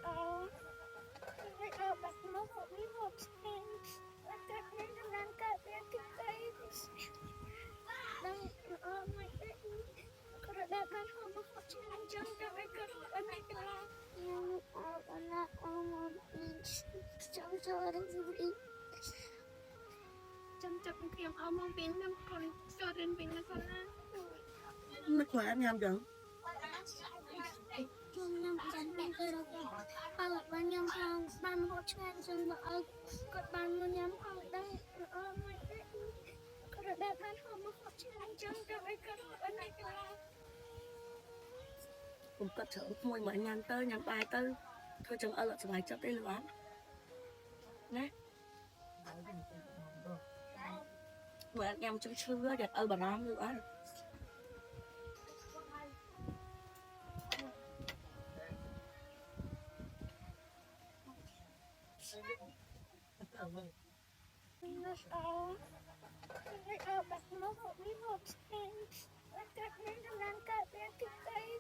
ở người ở bạc nó một với một em và các nên làm cả việc thực tế đang ở ngoài đây có được đẹp hơn không một chuyện chân cho mấy cái ở đây là nhưng ở là ở một trong cho đến gì trong chập kiếm ở một bên năm con cho đến bên là con là Mấy khỏe anh em chẳng? trong năm chân bên tôi là ở ban nhâm hàng ban hỗ trợ dân vợ còn ban một nhâm ở đây ở ngoài đây có được đẹp hơn không một chuyện chân cho mấy cái ở đây là Cũng cất thở mùi mà nhàn tơi, nhàn bài tơi. Thôi chẳng ở lại cho bài chấp đây lửa. Nè. Mà anh em chẳng chưa đẹp ở bà rام nữa. người ở bạc nó một với một em và các nên làm cả việc thực tế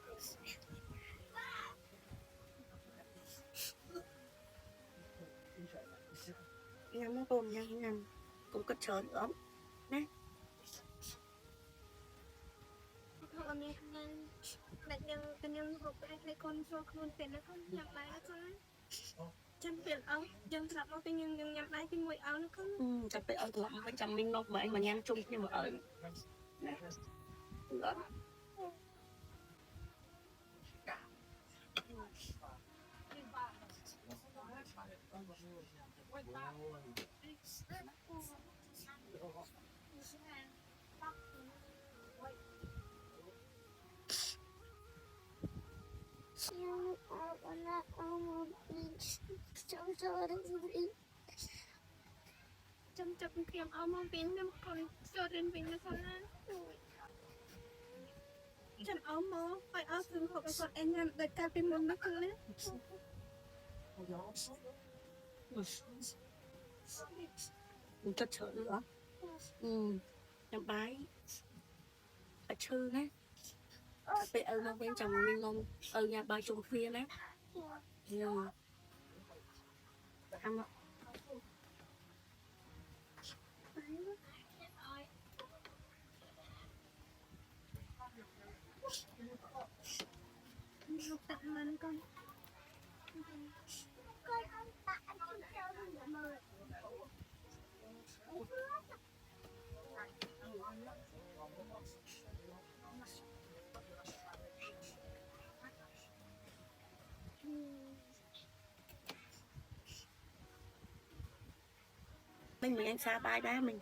Em nó tôm nha anh em. Cũng cất thở nữa. Nè. họ nghe nên đặt nhân hộp hai con cho con tiền nó không nhập lại nó con chân tiền áo chân thật nó cái nhưng nhập lại cái mùi áo nó không Chắc phải ở lắm với chăm minh nông mà anh mà nhàn chung nhưng mà ở. Nè. Đó. nhưng ở là ở một trong cho đến gì trong chập kiếm ở một bên năm con cho đến bên là con là chân áo mơ phải áo thường học con em làm để cả bên mông nó cứ Cũng cất thở nữa. Nhàn bài. Ở chư nè. Phải ở nó bên chồng minh nông. Ở nhà bà chung khuya nè. Nhưng ăn lúc tặng mình con ăn tạ ăn theo mình mời mình ăn xa bài đá mình.